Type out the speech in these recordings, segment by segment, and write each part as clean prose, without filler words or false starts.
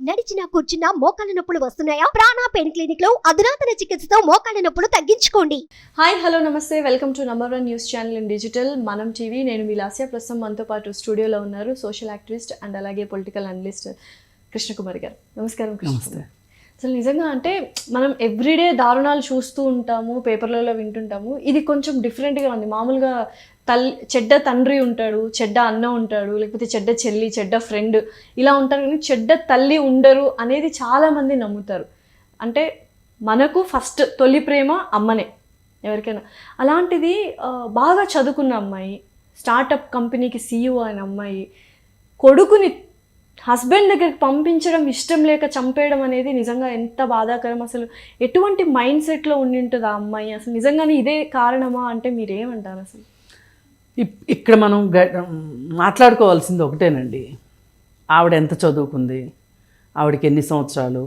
నడిచినా కూర్చున్నా మోకాళ్ళ నొప్పులు వస్తున్నాయా? ప్రాణ పెయిన్ క్లినిక్ లో అధునాతన చికిత్సతో మోకాళ్ళ నొప్పులు తగ్గించుకోండి. హాయ్ హలో నమస్తే, welcome to number 1 news channel in digital మనం టీవీ. నేను మీ లాస్య. ప్రస్తుతం మనతో పాటు స్టూడియోలో ఉన్నారు సోషల్ యాక్టివిస్ట్ అండ్ అలాగే పొలిటికల్ అనలిస్ట్ కృష్ణకుమారి గారు. నమస్కారం కృష్ణ. అసలు నిజంగా అంటే మనం ఎవ్రీడే దారుణాలు చూస్తూ ఉంటాము, పేపర్లలో వింటుంటాము. ఇది కొంచెం డిఫరెంట్గా ఉంది. మామూలుగా చెడ్డ తండ్రి ఉంటాడు, చెడ్డ అన్న ఉంటాడు, లేకపోతే చెడ్డ చెల్లి, చెడ్డ ఫ్రెండ్ ఇలా ఉంటారు, కానీ చెడ్డ తల్లి ఉండరు అనేది చాలామంది నమ్ముతారు. అంటే మనకు ఫస్ట్ తొలి ప్రేమ అమ్మనే ఎవరికైనా. అలాంటిది బాగా చదువుకున్న అమ్మాయి, స్టార్టప్ కంపెనీకి CEO అయిన అమ్మాయి కొడుకుని హస్బెండ్ దగ్గరికి పంపించడం ఇష్టం లేక చంపేయడం అనేది నిజంగా ఎంత బాధాకరం. అసలు ఎటువంటి మైండ్ సెట్లో ఉండి ఉంటుంది ఆ అమ్మాయి? అసలు నిజంగానే ఇదే కారణమా అంటే మీరేమంటారు? అసలు ఇక్కడ మనం మాట్లాడుకోవాల్సింది ఒకటేనండి. ఆవిడ ఎంత చదువుకుంది, ఆవిడకి ఎన్ని సంవత్సరాలు,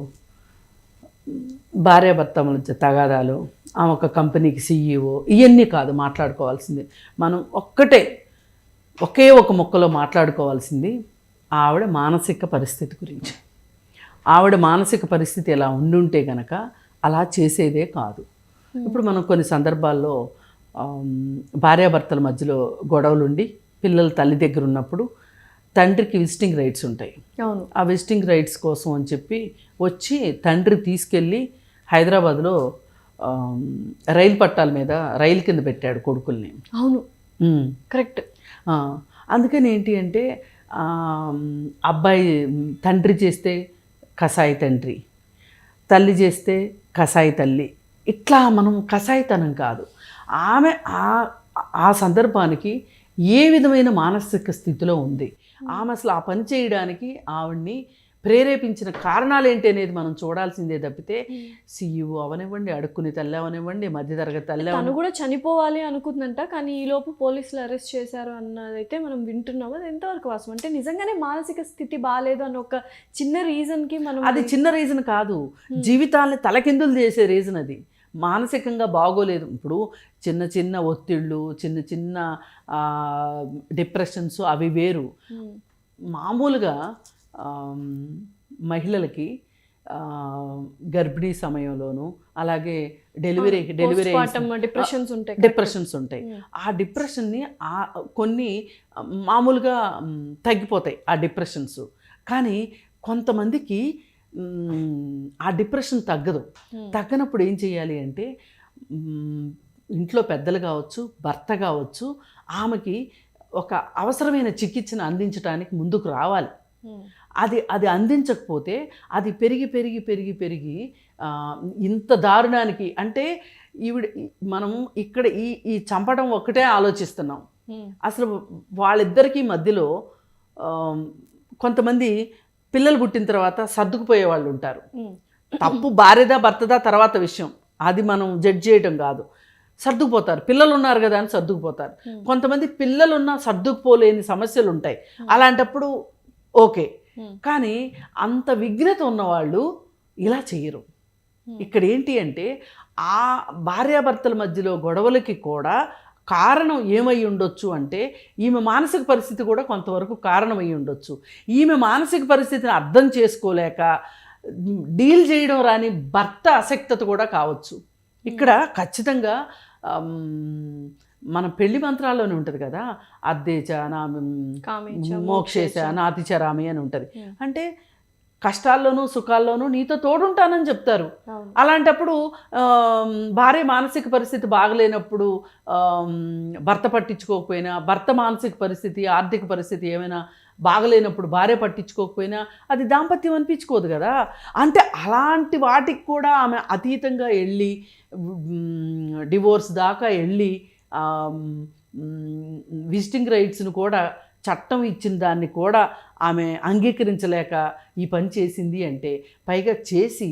భార్యాభర్త మధ్య తగాదాలు, ఆమె ఒక కంపెనీకి CEO, ఇవన్నీ కాదు మాట్లాడుకోవాల్సింది. మనం ఒకే ఒక ముక్కలో మాట్లాడుకోవాల్సింది ఆవిడ మానసిక పరిస్థితి గురించి. ఆవిడ మానసిక పరిస్థితి ఎలా ఉండుంటే కనుక అలా చేసేదే కాదు. ఇప్పుడు మనం కొన్ని సందర్భాల్లో భార్యాభర్తల మధ్యలో గొడవలుండి పిల్లలు తల్లి దగ్గర ఉన్నప్పుడు తండ్రికి విజిటింగ్ రైట్స్ ఉంటాయి. ఆ విజిటింగ్ రైట్స్ కోసం అని చెప్పి వచ్చి తండ్రి తీసుకెళ్ళి హైదరాబాద్లో రైలు పట్టాల మీద రైలు కింద పెట్టాడు కొడుకుల్ని. అవును, కరెక్ట్. అందుకని ఏంటి అంటే అబ్బాయి తండ్రి చేస్తే కసాయి తండ్రి, తల్లి చేస్తే కసాయి తల్లి, ఇట్లా మనం కసాయితనం కాదు. ఆమె ఆ సందర్భానికి ఏ విధమైన మానసిక స్థితిలో ఉంది, ఆమె అసలు ఆ పని చేయడానికి ఆవిడ్ని ప్రేరేపించిన కారణాలు ఏంటి అనేది మనం చూడాల్సిందే తప్పితే CEO అవనివ్వండి, అడుక్కుని తల్లి అవనివ్వండి, మధ్యతరగతి తల్లి తను కూడా చనిపోవాలి అనుకుందంట, కానీ ఈలోపు పోలీసులు అరెస్ట్ చేశారు అన్నదైతే మనం వింటున్నాము. అది ఎంతవరకు వాస్తవం? అంటే నిజంగానే మానసిక స్థితి బాగాలేదు అన్న ఒక చిన్న రీజన్కి మనం, అది చిన్న రీజన్ కాదు, జీవితాన్ని తలకిందులు చేసే రీజన్ అది. మానసికంగా బాగోలేదు. ఇప్పుడు చిన్న చిన్న ఒత్తిళ్ళు, చిన్న చిన్న డిప్రెషన్స్ అవి వేరు. మామూలుగా మహిళలకి గర్భిణీ సమయంలోనూ అలాగే డెలివరీ డిప్రెషన్స్ ఉంటాయి. ఆ డిప్రెషన్ని కొన్ని మామూలుగా తగ్గిపోతాయి ఆ డిప్రెషన్స్. కానీ కొంతమందికి ఆ డిప్రెషన్ తగ్గనప్పుడు ఏం చేయాలి అంటే ఇంట్లో పెద్దలు కావచ్చు, భర్త కావచ్చు, ఆమెకి ఒక అవసరమైన చికిత్సను అందించడానికి ముందుకు రావాలి. అది అందించకపోతే అది పెరిగి ఇంత దారుణానికి, అంటే మనం ఇక్కడ ఈ చంపడం ఒక్కటే ఆలోచిస్తున్నాం. అసలు వాళ్ళిద్దరికీ మధ్యలో కొంతమంది పిల్లలు పుట్టిన తర్వాత సర్దుకుపోయే వాళ్ళు ఉంటారు. తప్పు భార్యదా భర్తదా తర్వాత విషయం, అది మనం జడ్జ్ చేయడం కాదు. సర్దుకుపోతారు, పిల్లలు ఉన్నారు కదా అని సర్దుకుపోతారు. కొంతమంది పిల్లలున్నా సర్దుకుపోలేని సమస్యలు ఉంటాయి. అలాంటప్పుడు ఓకే, కానీ అంత విఘ్నత ఉన్నవాళ్ళు ఇలా చెయ్యరు. ఇక్కడ ఏంటి అంటే ఆ భార్యాభర్తల మధ్యలో గొడవలకి కూడా కారణం ఏమై ఉండొచ్చు అంటే ఈమె మానసిక పరిస్థితి కూడా కొంతవరకు కారణమై ఉండొచ్చు. ఈమె మానసిక పరిస్థితిని అర్థం చేసుకోలేక డీల్ చేయడం రాని భర్త అసక్తత కూడా కావచ్చు. ఇక్కడ ఖచ్చితంగా మన పెళ్లి మంత్రాల్లోనే ఉంటుంది కదా, అద్దేచ నా మోక్షేశ నాతిచరామి అని ఉంటుంది. అంటే కష్టాల్లోనూ సుఖాల్లోనూ నీతో తోడుంటానని చెప్తారు. అలాంటప్పుడు భార్య మానసిక పరిస్థితి బాగలేనప్పుడు భర్త పట్టించుకోకపోయినా, భర్త మానసిక పరిస్థితి ఆర్థిక పరిస్థితి ఏమైనా బాగలేనప్పుడు భార్య పట్టించుకోకపోయినా అది దాంపత్యం అనిపించుకోదు కదా. అంటే అలాంటి వాటికి కూడా ఆమె అతీతంగా వెళ్ళి డివోర్స్ దాకా వెళ్ళి విజిటింగ్ రైట్స్ను కూడా చట్టం ఇచ్చిన దాన్ని కూడా ఆమె అంగీకరించలేక ఈ పని చేసింది అంటే, పైగా చేసి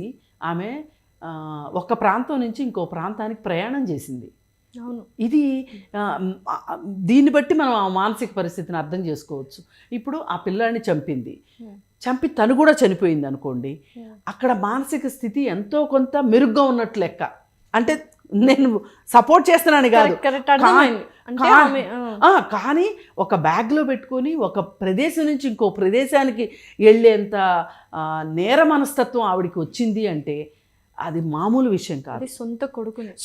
ఆమె ఒక ప్రాంతం నుంచి ఇంకో ప్రాంతానికి ప్రయాణం చేసింది. ఇది దీన్ని బట్టి మనం ఆ మానసిక పరిస్థితిని అర్థం చేసుకోవచ్చు. ఇప్పుడు ఆ పిల్లాడిని చంపి తను కూడా చనిపోయింది అనుకోండి, అక్కడ మానసిక స్థితి ఎంతో కొంత మెరుగ్గా ఉన్నట్లు లెక్క. అంటే నేను సపోర్ట్ చేస్తున్నాను కాదు. కరెక్ట్ అర్థమైంది. అంటే ఆమె కానీ ఒక బ్యాగ్లో పెట్టుకొని ఒక ప్రదేశం నుంచి ఇంకో ప్రదేశానికి వెళ్ళేంత నేర మనస్తత్వం ఆవిడికి వచ్చింది అంటే అది మామూలు విషయం కాదు. అది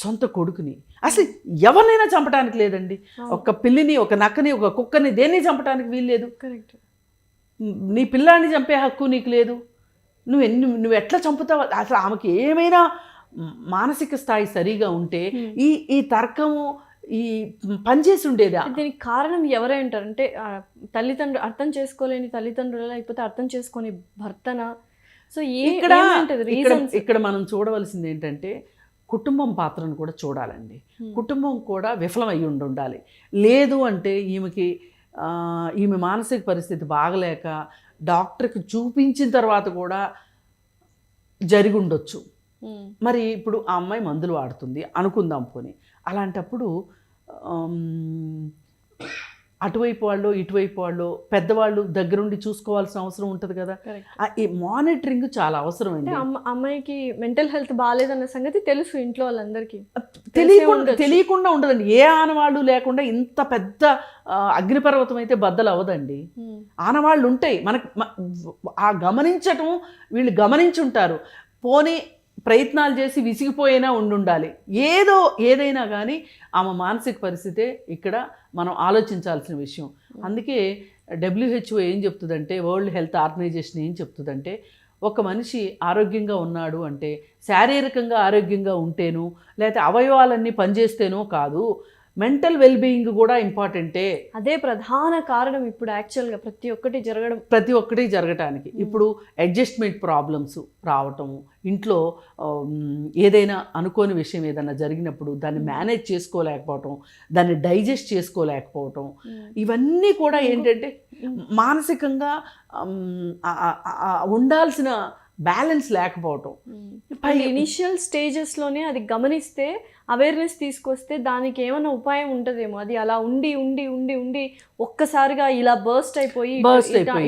సొంత కొడుకుని అసలు ఎవరినైనా చంపడానికి లేదండి. ఒక పిల్లిని, ఒక నక్కని, ఒక కుక్కని దేన్ని చంపడానికి వీల్లేదు. కరెక్ట్. నీ పిల్లాన్ని చంపే హక్కు నీకు లేదు. నువ్వు ఎట్లా చంపుతావు? అసలు ఆమెకి ఏమైనా మానసిక స్థాయి సరిగా ఉంటే ఈ తర్కము ఈ పనిచేసి ఉండేదా? దీనికి కారణం ఎవరై ఉంటారు? అంటే తల్లిదండ్రులు అర్థం చేసుకోలేని తల్లిదండ్రులు, లేకపోతే అర్థం చేసుకొని భర్తన? సో ఇక్కడ మనం చూడవలసింది ఏంటంటే కుటుంబం పాత్రను కూడా చూడాలండి. కుటుంబం కూడా విఫలం అయ్యి ఉండాలి. లేదు అంటే ఈమె మానసిక పరిస్థితి బాగలేక డాక్టర్కి చూపించిన తర్వాత కూడా జరిగి ఉండొచ్చు. మరి ఇప్పుడు ఆ అమ్మాయి మందులు వాడుతుంది అనుకుందాం పోనీ. అలాంటప్పుడు అటువైపు వాళ్ళు ఇటువైపు వాళ్ళు పెద్దవాళ్ళు దగ్గరుండి చూసుకోవాల్సిన అవసరం ఉంటుంది కదా. ఈ మానిటరింగ్ చాలా అవసరం అండి. అమ్మాయికి మెంటల్ హెల్త్ బాగాలేదన్న సంగతి తెలుసు ఇంట్లో వాళ్ళందరికీ, తెలియకుండా ఉండదండి. ఏ ఆనవాళ్ళు లేకుండా ఇంత పెద్ద అగ్నిపర్వతం అయితే బద్దలు అవ్వదండి. ఆనవాళ్ళు ఉంటాయి మనకు. గమనించటం వీళ్ళు గమనించుంటారు. పోనీ ప్రయత్నాలు చేసి విసిగిపోయినా ఉండాలి. ఏదైనా కానీ ఆమె మానసిక పరిస్థితే ఇక్కడ మనం ఆలోచించాల్సిన విషయం. అందుకే WHO ఏం చెప్తుందంటే, వరల్డ్ హెల్త్ ఆర్గనైజేషన్ ఏం చెప్తుందంటే, ఒక మనిషి ఆరోగ్యంగా ఉన్నాడు అంటే శారీరకంగా ఆరోగ్యంగా ఉంటేనో లేకపోతే అవయవాలన్నీ పనిచేస్తేనో కాదు, మెంటల్ వెల్బీయింగ్ కూడా ఇంపార్టెంటే. అదే ప్రధాన కారణం ఇప్పుడు యాక్చువల్గా ప్రతి ఒక్కటి జరగటానికి. ఇప్పుడు అడ్జస్ట్మెంట్ ప్రాబ్లమ్స్ రావటము, ఇంట్లో ఏదైనా అనుకోని విషయం ఏదైనా జరిగినప్పుడు దాన్ని మేనేజ్ చేసుకోలేకపోవటం, దాన్ని డైజెస్ట్ చేసుకోలేకపోవటం, ఇవన్నీ కూడా ఏంటంటే మానసికంగా ఉండాల్సిన బ్యాలెన్స్ లేకపోవటం. ఇనిషియల్ స్టేజెస్లోనే అది గమనిస్తే, అవేర్నెస్ తీసుకొస్తే దానికి ఏమైనా ఉపాయం ఉంటుందేమో. అది అలా ఉండి ఉండి ఉండి ఉండి ఒక్కసారిగా ఇలా బర్స్ట్ అయిపోయి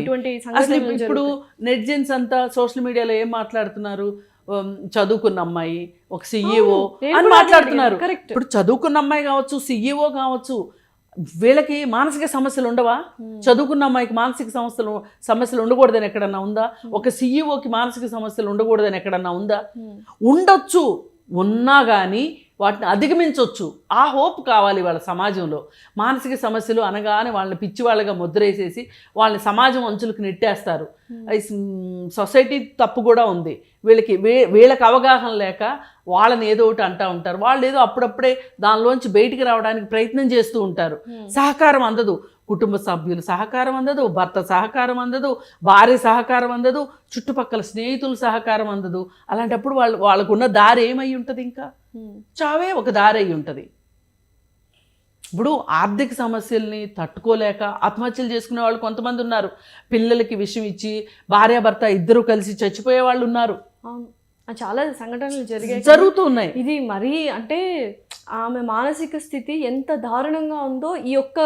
ఇటువంటి సంఘటనలు. ఇప్పుడు నెటిజన్స్ అంతా సోషల్ మీడియాలో ఏం మాట్లాడుతున్నారు? చదువుకున్న అమ్మాయి, ఒక CEO అని మాట్లాడుతున్నారు. ఇప్పుడు చదువుకున్న అమ్మాయి కావచ్చు, CEO కావచ్చు, వీళ్ళకి మానసిక సమస్యలు ఉండవా? చదువుకున్న అమ్మాయికి మానసిక సమస్యలు ఉండకూడదని ఎక్కడన్నా ఉందా? ఒక CEOకి మానసిక సమస్యలు ఉండకూడదని ఎక్కడన్నా ఉందా? ఉండొచ్చు. ఉన్నా కానీ వాటిని అధిగమించవచ్చు. ఆ హోప్ కావాలి వాళ్ళ సమాజంలో. మానసిక సమస్యలు అనగానే వాళ్ళని పిచ్చివాళ్ళగా ముద్రేసేసి వాళ్ళని సమాజం అంచులకు నెట్టేస్తారు. సొసైటీ తప్పు కూడా ఉంది. వీళ్ళకి అవగాహన లేక వాళ్ళని ఏదో ఒకటి అంటూ ఉంటారు. వాళ్ళు ఏదో అప్పుడప్పుడే దానిలోంచి బయటికి రావడానికి ప్రయత్నం చేస్తూ ఉంటారు. సహకారం అందదు. కుటుంబ సభ్యులు సహకారం అందదు, భర్త సహకారం అందదు, భార్య సహకారం అందదు, చుట్టుపక్కల స్నేహితులు సహకారం అందదు. అలాంటప్పుడు వాళ్ళకున్న దారి ఏమై ఉంటుంది? ఇంకా చావే ఒక దారి అయి ఉంటుంది. ఇప్పుడు ఆర్థిక సమస్యల్ని తట్టుకోలేక ఆత్మహత్యలు చేసుకునే వాళ్ళు కొంతమంది ఉన్నారు. పిల్లలకి విషం ఇచ్చి భార్యాభర్త ఇద్దరు కలిసి చచ్చిపోయే వాళ్ళు ఉన్నారు. చాలా సంఘటనలు జరుగుతూ ఉన్నాయి. ఇది మరీ అంటే ఆమె మానసిక స్థితి ఎంత దారుణంగా ఉందో ఈ ఒక్క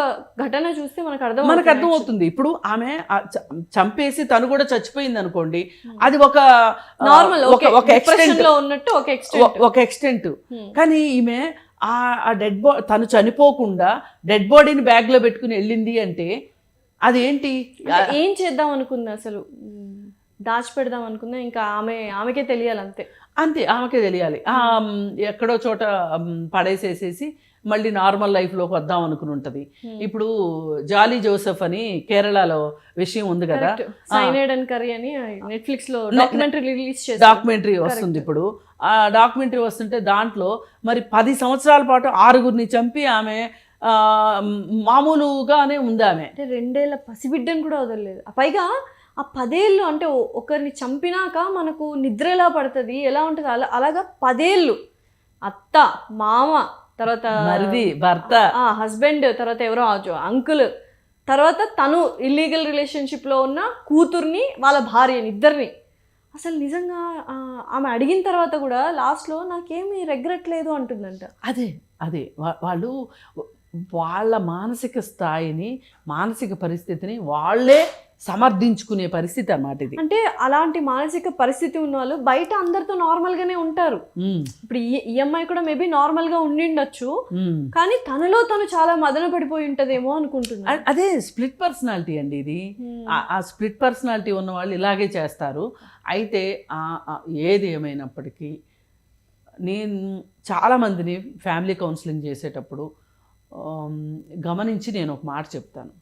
ఘటన చూస్తే మనకు అర్థమవుతుంది. ఇప్పుడు ఆమె చంపేసి తను కూడా చచ్చిపోయింది అనుకోండి, అది ఒక నార్మల్ ఒక ఎక్స్టెంట్ లో ఉన్నట్టు ఒక ఎక్స్టెంట్. కానీ ఈమె ఆ డెడ్ బాడీ, తను చనిపోకుండా డెడ్ బాడీని బ్యాగ్ లో పెట్టుకుని వెళ్ళింది అంటే అదేంటి? ఏం చేద్దాం అనుకుంది అసలు? దాచిపెడదాం అనుకుందా? ఇంకా ఆమెకే తెలియాలి. అంతే ఆమెకే తెలియాలి. ఎక్కడో చోట పడేసేసేసి మళ్ళీ నార్మల్ లైఫ్లోకి వద్దాం అనుకుని ఉంటుంది. ఇప్పుడు జాలీ జోసెఫ్ అని కేరళలో విషయం ఉంది కదా, సైనైడ్ అండ్ కర్రీ అని నెట్ఫ్లిక్స్లో డాక్యుమెంటరీ వస్తుంది. ఇప్పుడు ఆ డాక్యుమెంటరీ వస్తుంటే దాంట్లో మరి 10 సంవత్సరాల పాటు 6గురిని చంపి ఆమె మామూలుగానే ఉంది. ఆమె 2 ఏళ్ల పసిబిడ్డను కూడా వదలలేదు. పైగా ఆ 10 ఏళ్ళు అంటే ఒకరిని చంపినాక మనకు నిద్ర ఎలా పడుతుంది, ఎలా ఉంటుంది, అలాగా 10 ఏళ్ళు అత్త, మామ, తర్వాత మరిది, భర్త, హస్బెండ్, తర్వాత ఎవరో అంకుల్, తర్వాత తను ఇల్లీగల్ రిలేషన్షిప్లో ఉన్న కూతుర్ని, వాళ్ళ భార్యని, ఇద్దరిని. అసలు నిజంగా ఆమె అడిగిన తర్వాత కూడా లాస్ట్లో నాకేమీ రెగ్రెట్ లేదు అంటుందంట. అదే వాళ్ళు వాళ్ళ మానసిక స్థాయిని, మానసిక పరిస్థితిని వాళ్ళే సమర్థించుకునే పరిస్థితి అన్నమాట ఇది. అంటే అలాంటి మానసిక పరిస్థితి ఉన్న వాళ్ళు బయట అందరితో నార్మల్ గానే ఉంటారు. ఇప్పుడు ఈ అమ్మాయి కూడా మేబీ నార్మల్ గా ఉండిండొచ్చు, కానీ తనలో తను చాలా మదన పడిపోయి ఉంటదేమో అనుకుంటున్నా. అదే స్ప్లిట్ పర్సనాలిటీ అండి ఇది. ఆ స్ప్లిట్ పర్సనాలిటీ ఉన్న వాళ్ళు ఇలాగే చేస్తారు. అయితే ఏది ఏమైనప్పటికీ నేను చాలామందిని ఫ్యామిలీ కౌన్సిలింగ్ చేసేటప్పుడు గమనించి నేను ఒక మాట చెప్తాను.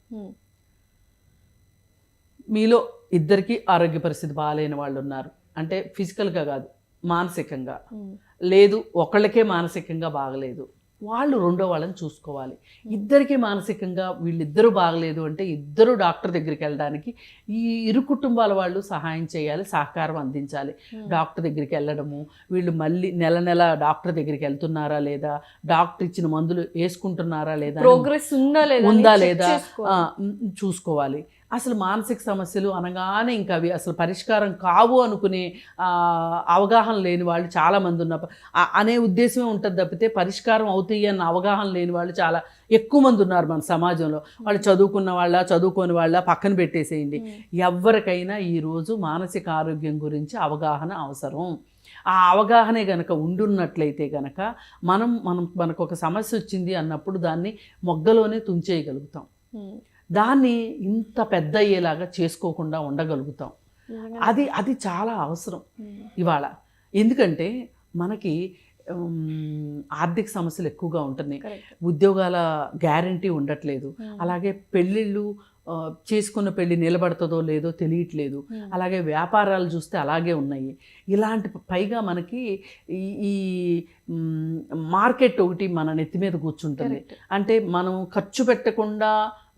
మీలో ఇద్దరికి ఆరోగ్య పరిస్థితి బాగాలేని వాళ్ళు ఉన్నారు అంటే ఫిజికల్గా కాదు, మానసికంగా లేదు, ఒకళ్ళకే మానసికంగా బాగలేదు, వాళ్ళు రెండో వాళ్ళని చూసుకోవాలి. ఇద్దరికి మానసికంగా వీళ్ళిద్దరూ బాగలేదు అంటే ఇద్దరు డాక్టర్ దగ్గరికి వెళ్ళడానికి ఈ ఇరు కుటుంబాల వాళ్ళు సహాయం చేయాలి, సహకారం అందించాలి. డాక్టర్ దగ్గరికి వెళ్ళడము, వీళ్ళు మళ్ళీ నెల నెల డాక్టర్ దగ్గరికి వెళ్తున్నారా లేదా, డాక్టర్ ఇచ్చిన మందులు వేసుకుంటున్నారా లేదా, ప్రోగ్రెస్ ఉందా లేదా చూసుకోవాలి. అసలు మానసిక సమస్యలు అనగానే ఇంకా అవి అసలు పరిష్కారం కావు అనుకునే అవగాహన లేని వాళ్ళు చాలామంది అనే ఉద్దేశమే ఉంటుంది తప్పితే పరిష్కారం అవుతాయి అన్న అవగాహన లేని వాళ్ళు చాలా ఎక్కువ మంది ఉన్నారు మన సమాజంలో. వాళ్ళు చదువుకున్న వాళ్ళ చదువుకోని వాళ్ళ పక్కన పెట్టేసేయండి. ఎవరికైనా ఈరోజు మానసిక ఆరోగ్యం గురించి అవగాహన అవసరం. ఆ అవగాహనే గనక ఉండున్నట్లయితే గనక మనకు ఒక సమస్య వచ్చింది అన్నప్పుడు దాన్ని మొగ్గలోనే తుంచేయగలుగుతాం. దాన్ని ఇంత పెద్ద అయ్యేలాగా చేసుకోకుండా ఉండగలుగుతాం. అది చాలా అవసరం ఇవాళ. ఎందుకంటే మనకి ఆర్థిక సమస్యలు ఎక్కువగా ఉంటున్నాయి, ఉద్యోగాల గ్యారంటీ ఉండట్లేదు, అలాగే పెళ్ళిళ్ళు చేసుకున్న పెళ్ళి నిలబడుతుందో లేదో తెలియట్లేదు, అలాగే వ్యాపారాలు చూస్తే అలాగే ఉన్నాయి. ఇలాంటి పైగా మనకి ఈ మార్కెట్ ఒకటి మన నెత్తి మీద కూర్చుంటుంది. అంటే మనం ఖర్చు పెట్టకుండా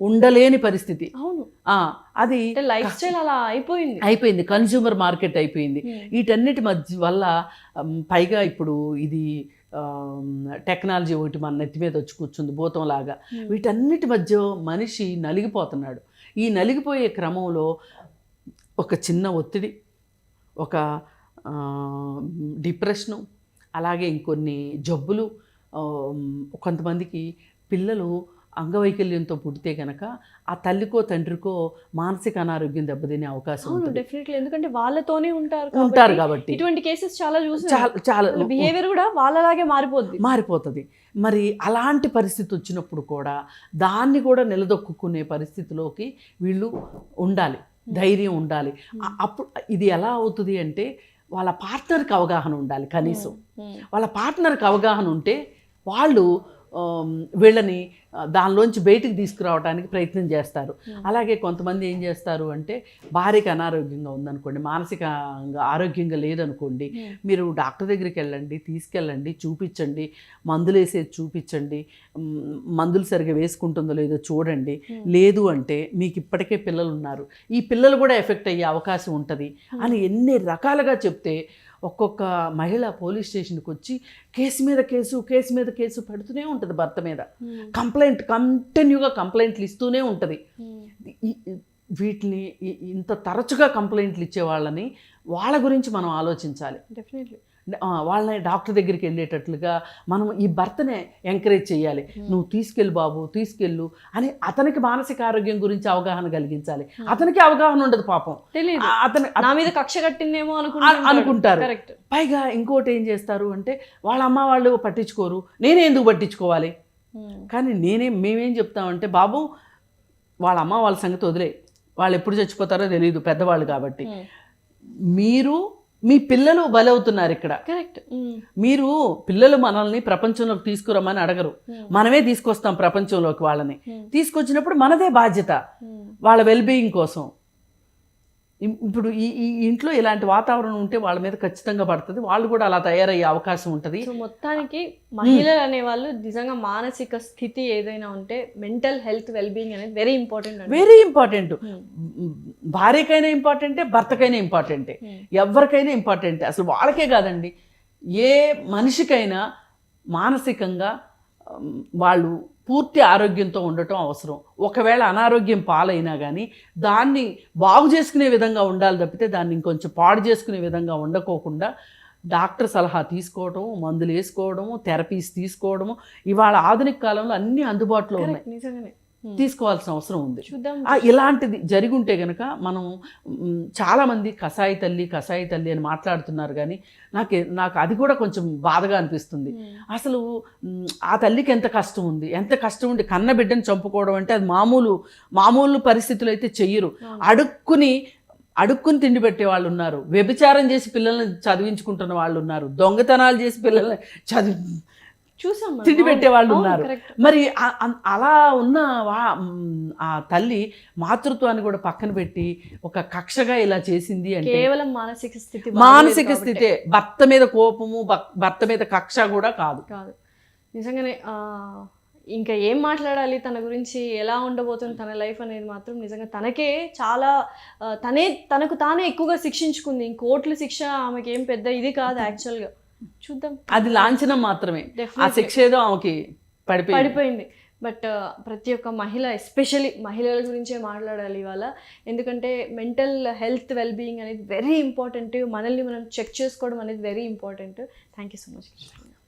ఉండలేని పరిస్థితి. అవును, అది లైఫ్ స్టైల్ అలా అయిపోయింది, కన్స్యూమర్ మార్కెట్ అయిపోయింది. వీటన్నిటి మధ్య వల్ల పైగా ఇప్పుడు ఇది టెక్నాలజీ ఒకటి మన నెత్తి మీద వచ్చి కూర్చుంది భూతంలాగా. వీటన్నిటి మధ్య మనిషి నలిగిపోతున్నాడు. ఈ నలిగిపోయే క్రమంలో ఒక చిన్న ఒత్తిడి, ఒక డిప్రెషను, అలాగే ఇంకొన్ని జబ్బులు, కొంతమందికి పిల్లలు అంగవైకల్యంతో పుడితే కనుక ఆ తల్లికో తండ్రికో మానసిక అనారోగ్యం దెబ్బతినే అవకాశం ఉంటుంది. డెఫినెట్లీ, ఎందుకంటే వాళ్ళతోనే ఉంటారు కాబట్టి ఇటువంటి కేసెస్ చాలా బిహేవియర్ కూడా వాళ్ళలాగే మారిపోతుంది. మరి అలాంటి పరిస్థితి వచ్చినప్పుడు కూడా దాన్ని కూడా నిలదొక్కునే పరిస్థితిలోకి వీళ్ళు ఉండాలి, ధైర్యం ఉండాలి. అప్పుడు ఇది ఎలా అవుతుంది అంటే వాళ్ళ పార్ట్నర్కి అవగాహన ఉండాలి. కనీసం వాళ్ళ పార్ట్నర్కి అవగాహన ఉంటే వాళ్ళు వీళ్ళని దానిలోంచి బయటికి తీసుకురావడానికి ప్రయత్నం చేస్తారు. అలాగే కొంతమంది ఏం చేస్తారు అంటే భార్యకి అనారోగ్యంగా ఉందనుకోండి, మానసికంగా ఆరోగ్యంగా లేదనుకోండి, మీరు డాక్టర్ దగ్గరికి వెళ్ళండి, తీసుకెళ్ళండి, చూపించండి, మందులు వేసేది చూపించండి, మందులు సరిగా వేసుకుంటుందో లేదో చూడండి. లేదు అంటే మీకు ఇప్పటికే పిల్లలు ఉన్నారు, ఈ పిల్లలు కూడా ఎఫెక్ట్ అయ్యే అవకాశం ఉంటుంది అని ఎన్ని రకాలుగా చెప్తే ఒక్కొక్క మహిళ పోలీస్ స్టేషన్కి వచ్చి కేసు మీద కేసు పెడుతూనే ఉంటుంది. భర్త మీద కంటిన్యూగా కంప్లైంట్లు ఇస్తూనే ఉంటుంది. వీటిని ఇంత తరచుగా కంప్లైంట్లు ఇచ్చే వాళ్ళని వాళ్ళ గురించి మనం ఆలోచించాలి. డెఫినెట్లీ వాళ్ళని డాక్టర్ దగ్గరికి వెళ్ళేటట్లుగా మనం ఈ భర్తనే ఎంకరేజ్ చేయాలి. నువ్వు తీసుకెళ్ళు బాబు, తీసుకెళ్ళు అని అతనికి మానసిక ఆరోగ్యం గురించి అవగాహన కలిగించాలి. అతనికి అవగాహన ఉండదు పాపం, అతను నా మీద కక్ష కట్టిందేమో అనుకుంటారు. పైగా ఇంకోటి ఏం చేస్తారు అంటే వాళ్ళ అమ్మ వాళ్ళు పట్టించుకోరు, నేనే ఎందుకు పట్టించుకోవాలి. కానీ మేమేం చెప్తామంటే బాబు వాళ్ళ అమ్మ వాళ్ళ సంగతి వదిలే, వాళ్ళు ఎప్పుడు చచ్చిపోతారో తెలియదు, పెద్దవాళ్ళు కాబట్టి. మీ పిల్లలు బలవుతున్నారు ఇక్కడ. కరెక్ట్. మీరు పిల్లలు మనల్ని ప్రపంచంలోకి తీసుకురమ్మని అడగరు, మనమే తీసుకొస్తాం ప్రపంచంలోకి. వాళ్ళని తీసుకొచ్చినప్పుడు మనదే బాధ్యత వాళ్ళ వెల్బీయింగ్ కోసం. ఇప్పుడు ఈ ఇంట్లో ఇలాంటి వాతావరణం ఉంటే వాళ్ళ మీద ఖచ్చితంగా పడుతుంది, వాళ్ళు కూడా అలా తయారయ్యే అవకాశం ఉంటుంది. సో మొత్తానికి మహిళలు అనేవాళ్ళు నిజంగా మానసిక స్థితి ఏదైనా ఉంటే మెంటల్ హెల్త్ వెల్బీయింగ్ అనేది వెరీ ఇంపార్టెంట్. భార్యకైనా ఇంపార్టెంటే, భర్తకైనా ఇంపార్టెంటే, ఎవరికైనా ఇంపార్టెంటే. అసలు వాళ్ళకే కాదండి, ఏ మనిషికైనా మానసికంగా వాళ్ళు పూర్తి ఆరోగ్యంతో ఉండటం అవసరం. ఒకవేళ అనారోగ్యం పాలైనా కానీ దాన్ని బాగు చేసుకునే విధంగా ఉండాలి తప్పితే దాన్ని ఇంకొంచెం పాడు చేసుకునే విధంగా ఉండకోకుండా డాక్టర్ సలహా తీసుకోవడం, మందులు వేసుకోవడము, థెరపీస్ తీసుకోవడము ఇవాళ ఆధునిక కాలంలో అన్నీ అందుబాటులో ఉన్నాయి. నిజంగానే తీసుకోవాల్సిన అవసరం ఉంది. చూద్దాం. ఇలాంటిది జరిగి ఉంటే గనక మనం చాలామంది కసాయి తల్లి అని మాట్లాడుతున్నారు, కానీ నాకు అది కూడా కొంచెం బాధగా అనిపిస్తుంది. అసలు ఆ తల్లికి ఎంత కష్టం ఉంది, ఎంత కష్టం ఉండి కన్న బిడ్డను చంపుకోవడం అంటే అది మామూలు పరిస్థితులు అయితే చెయ్యరు. అడుక్కుని తిండి పెట్టే వాళ్ళు ఉన్నారు, వ్యభిచారం చేసి పిల్లల్ని చదివించుకుంటున్న వాళ్ళు ఉన్నారు, దొంగతనాలు చేసి పిల్లల్ని చూసాం, తిండి పెట్టే వాళ్ళు ఉన్నారు. మరి అలా ఉన్న ఆ తల్లి మాతృత్వాన్ని కూడా పక్కన పెట్టి ఒక కక్షగా ఇలా చేసింది అంటే కేవలం మానసిక స్థితే, భర్త మీద కోపము, భర్త మీద కక్ష కూడా కాదు. నిజంగానే ఇంకా ఏం మాట్లాడాలి తన గురించి, ఎలా ఉండబోతుంది తన లైఫ్ అనేది మాత్రం నిజంగా తనకే చాలా తనకు తానే ఎక్కువగా శిక్షించుకుంది. కోర్టుల శిక్ష ఆమెకి ఏం పెద్ద ఇది కాదు యాక్చువల్గా. చూద్దాం, అది లాంఛనం మాత్రమే, ఆ శిక్ష ఏదో ఆమెకి పడిపోయింది. బట్ ప్రతి ఒక్క మహిళ, ఎస్పెషలీ మహిళల గురించే మాట్లాడాలి ఇవాళ. ఎందుకంటే మెంటల్ హెల్త్ వెల్బీయింగ్ అనేది వెరీ ఇంపార్టెంట్. మనల్ని మనం చెక్ చేసుకోవడం అనేది very important. Thank you so much.